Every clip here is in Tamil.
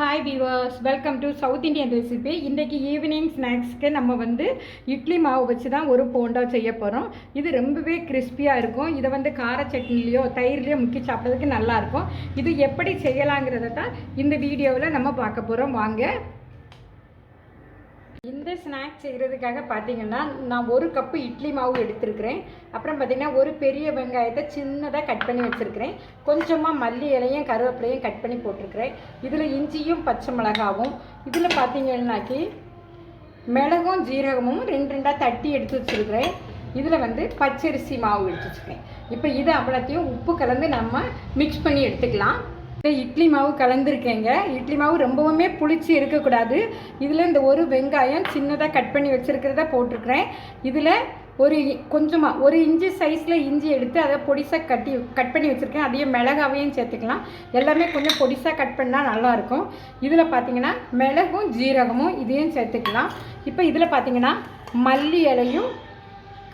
Hi viewers, welcome to south Indian recipe. இன்றைக்கி ஈவினிங் ஸ்நாக்ஸ்க்கு நம்ம இட்லி மாவு வச்சு தான் ஒரு போண்டா செய்ய போகிறோம். இது ரொம்பவே கிறிஸ்பியாக இருக்கும். இதை கார சட்னிலையோ தயிர்லையோ முக்கி சாப்பிட்றதுக்கு நல்லாயிருக்கும். இது எப்படி செய்யலாங்கிறத தான் இந்த வீடியோவில் நம்ம பார்க்க போகிறோம். வாங்க. இந்த ஸ்நாக்ஸ் செய்கிறதுக்காக பார்த்தீங்கன்னா நான் 1 கப்பு இட்லி மாவு எடுத்துருக்கிறேன். அப்புறம் பார்த்திங்கன்னா ஒரு பெரிய வெங்காயத்தை சின்னதாக கட் பண்ணி வச்சுருக்கிறேன். கொஞ்சமாக மல்லி இலையும் கருவேப்பிலையும் கட் பண்ணி போட்டிருக்கிறேன். இதில் இஞ்சியும் பச்சை மிளகாவும், இதில் பார்த்தீங்கன்னாக்கி மிளகும் ஜீரகமும் 2 தட்டி எடுத்து வச்சுருக்கிறேன். இதில் பச்சரிசி மாவு எடுத்து வச்சுருக்கேன். இப்போ இதை அவ்வளோத்தையும் உப்பு கலந்து நம்ம மிக்ஸ் பண்ணி எடுத்துக்கலாம். இட்லி மாவு கலந்துருக்கேங்க. இட்லி மாவு ரொம்பவுமே புளிச்சு இருக்கக்கூடாது. இதில் இந்த ஒரு வெங்காயம் சின்னதாக கட் பண்ணி வச்சுருக்கிறத போட்டிருக்கிறேன். இதில் கொஞ்சமாக 1 இன்ச்சு சைஸில் இஞ்சி எடுத்து அதை பொடிசாக கட் பண்ணி வச்சுருக்கேன். அதையும் மிளகாவையும் சேர்த்துக்கலாம். எல்லாமே கொஞ்சம் பொடிசாக கட் பண்ணால் நல்லாயிருக்கும். இதில் பார்த்திங்கன்னா மிளகும் ஜீரகமும் இதையும் சேர்த்துக்கலாம். இப்போ இதில் பார்த்திங்கன்னா மல்லி இலையும்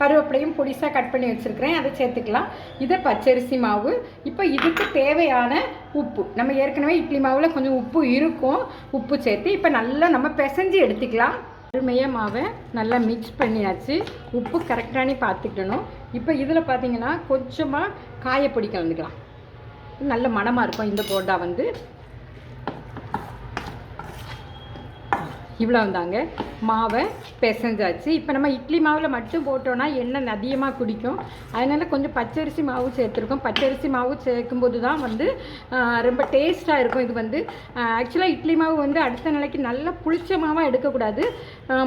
கருவேப்பிலையும் பொடிசாக கட் பண்ணி வச்சுருக்கிறேன். அதை சேர்த்துக்கலாம். இதை பச்சரிசி மாவு. இப்போ இதுக்கு தேவையான உப்பு, நம்ம ஏற்கனவே இட்லி மாவில் கொஞ்சம் உப்பு இருக்கும். உப்பு சேர்த்து இப்போ நல்லா நம்ம பிசைஞ்சு எடுத்துக்கலாம். அருமையாக மாவை நல்லா மிக்ஸ் பண்ணியாச்சு. உப்பு கரெக்டானு பார்த்துக்கணும். இப்போ இதில் பார்த்திங்கன்னா கொஞ்சமாக காயப்பொடி கலந்துக்கலாம். நல்ல மணமாக இருக்கும். இந்த போண்டா இவ்வளோ வந்தாங்க. மாவை பிசைஞ்சாச்சு. இப்போ நம்ம இட்லி மாவில் மட்டும் போட்டோன்னா எண்ணெய் அதிகமாக குடிக்கும். அதனால் கொஞ்சம் பச்சரிசி மாவு சேர்த்துருக்கோம். பச்சரிசி மாவு சேர்க்கும்போது தான் ரொம்ப டேஸ்ட்டாக இருக்கும். இது ஆக்சுவலாக இட்லி மாவு அடுத்த நாளைக்கு நல்லா புளிச்ச மாவாக எடுக்கக்கூடாது.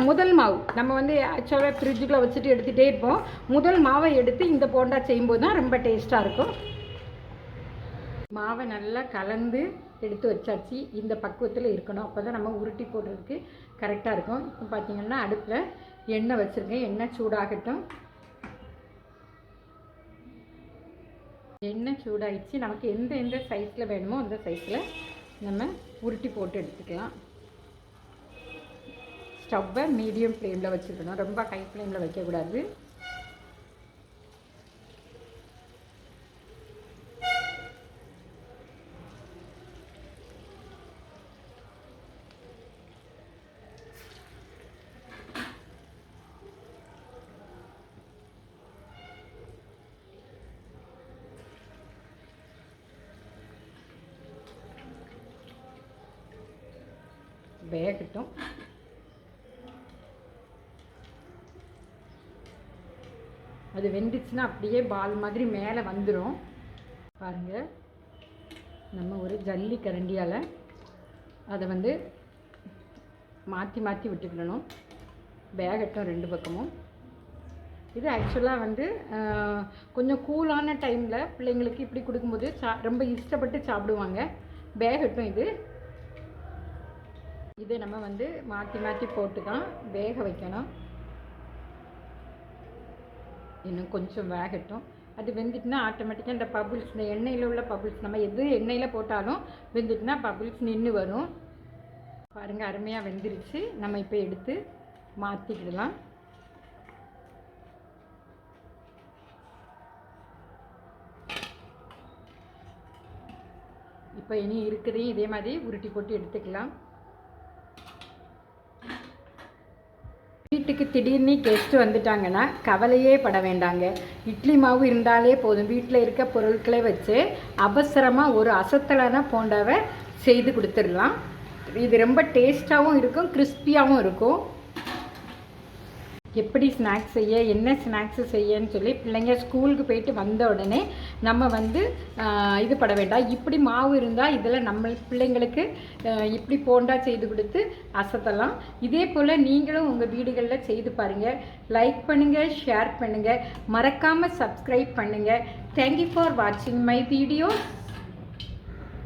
முதல் மாவு நம்ம ஆக்சுவலாக ஃப்ரிட்ஜுக்குள்ளே வச்சுட்டு எடுத்துகிட்டே இருப்போம். முதல் மாவை எடுத்து இந்த போண்டா செய்யும்போது தான் ரொம்ப டேஸ்ட்டாக இருக்கும். மாவை நல்லா கலந்து எடுத்து வச்சாச்சு. இந்த பக்குவத்தில் இருக்கணும். அப்போ தான் நம்ம உருட்டி போடுறதுக்கு கரெக்டாக இருக்கும். இப்போ பார்த்திங்கன்னா அடுப்பில் எண்ணெய் வச்சுருக்கேன். எண்ணெய் சூடாகட்டும். எண்ணெய் சூடாகிடுச்சு. நமக்கு எந்த சைஸில் வேணுமோ அந்த சைஸில் நம்ம உருட்டி போட்டு எடுத்துக்கலாம். ஸ்டவ்வை மீடியம் ஃப்ளேமில் வச்சுக்கணும். ரொம்ப ஹை ஃப்ளேமில் வைக்கக்கூடாது. வேகட்டும். அது வெந்துச்சுன்னா அப்படியே பால் மாதிரி மேலே வந்துடும். பாருங்கள், நம்ம ஒரு ஜல்லி கரண்டியால் அதை மாற்றி மாற்றி விட்டுக்கிடணும். வேகட்டும் 2 பக்கமும். இது ஆக்சுவலாக கொஞ்சம் கூலான டைமில் பிள்ளைங்களுக்கு இப்படி கொடுக்கும்போது ரொம்ப இஷ்டப்பட்டு சாப்பிடுவாங்க. வேகட்டும். இதை நம்ம மாற்றி மாற்றி போட்டு தான் வேக வைக்கணும். இன்னும் கொஞ்சம் வேகட்டும். அது வெந்துட்டுனா ஆட்டோமேட்டிக்காக இந்த பபுள்ஸ், இந்த எண்ணெயில் உள்ள பபுள்ஸ், நம்ம எது எண்ணெயில் போட்டாலும் வெந்துட்டுனா பபுள்ஸ் நின்று வரும். பாருங்கள், அருமையாக வெந்துருச்சு. நம்ம இப்போ எடுத்து மாற்றிக்கிடலாம். இப்போ இனி இருக்கிறதையும் இதே மாதிரி உருட்டி போட்டு எடுத்துக்கலாம். வீட்டுக்கு திடீர்னு கெஸ்ட்டு வந்துட்டாங்கன்னா கவலையே பட வேண்டாங்க. இட்லி மாவு இருந்தாலே போதும். வீட்டில் இருக்க பொருட்களை வச்சு அவசரமாக ஒரு அசத்தலான போண்டாவை செய்து கொடுத்துடலாம். இது ரொம்ப டேஸ்ட்டாகவும் இருக்கும், கிறிஸ்பியாகவும் இருக்கும். எப்படி ஸ்நாக்ஸ் செய்ய, என்ன ஸ்நாக்ஸு செய்யன்னு சொல்லி பிள்ளைங்க ஸ்கூலுக்கு போயிட்டு வந்த உடனே நம்ம இது பட வேண்டாம். இப்படி மாவு இருந்தால் இதில் நம்ம பிள்ளைங்களுக்கு இப்படி போண்டா செய்து கொடுத்து அசத்தலாம். இதே போல் நீங்களும் உங்கள் வீடுகளில் செய்து பாருங்கள். லைக் பண்ணுங்கள், ஷேர் பண்ணுங்கள், மறக்காமல் சப்ஸ்கிரைப் பண்ணுங்கள். தேங்க்யூ ஃபார் வாட்சிங் மை வீடியோஸ்.